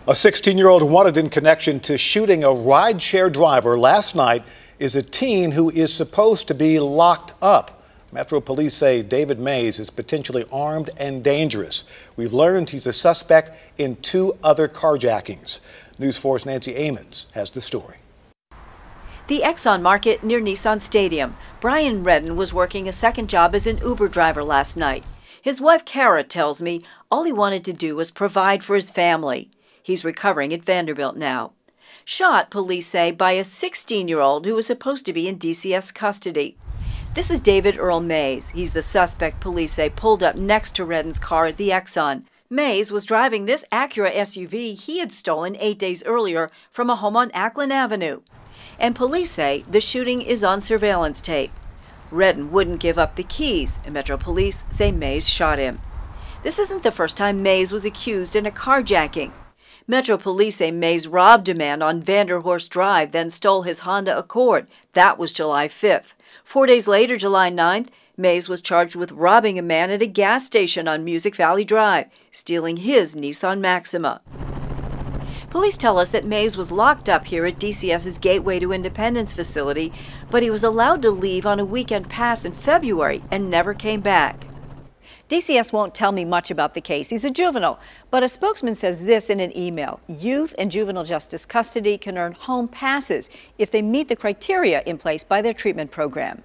A 16-year-old wanted in connection to shooting a rideshare driver last night is a teen who is supposed to be locked up. Metro Police say David Mays is potentially armed and dangerous. We've learned he's a suspect in 2 other carjackings. News 4's Nancy Amons has the story. The Exxon Market near Nissan Stadium. Brian Redden was working a second job as an Uber driver last night. His wife Kara tells me all he wanted to do was provide for his family. He's recovering at Vanderbilt now. Shot, police say, by a 16-year-old who was supposed to be in DCS custody. This is David Earl Mays. He's the suspect police say pulled up next to Redden's car at the Exxon. Mays was driving this Acura SUV he had stolen 8 days earlier from a home on Ackland Avenue. And police say the shooting is on surveillance tape. Redden wouldn't give up the keys, and Metro Police say Mays shot him. This isn't the first time Mays was accused in a carjacking. Metro Police say Mays robbed a man on Vanderhorst Drive, then stole his Honda Accord. That was July 5th. 4 days later, July 9th, Mays was charged with robbing a man at a gas station on Music Valley Drive, stealing his Nissan Maxima. Police tell us that Mays was locked up here at DCS's Gateway to Independence facility, but he was allowed to leave on a weekend pass in February and never came back. DCS won't tell me much about the case. He's a juvenile, but a spokesman says this in an email. Youth and juvenile justice custody can earn home passes if they meet the criteria in place by their treatment program.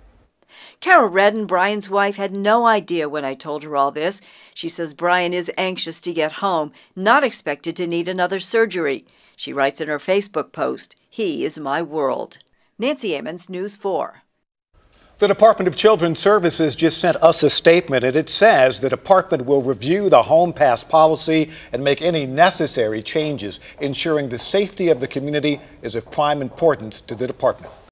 Kara Redden, Brian's wife, had no idea when I told her all this. She says Brian is anxious to get home, not expected to need another surgery. She writes in her Facebook post, "He is my world." Nancy Amons, News 4. The Department of Children's Services just sent us a statement, and it says the department will review the home pass policy and make any necessary changes. Ensuring the safety of the community is of prime importance to the department.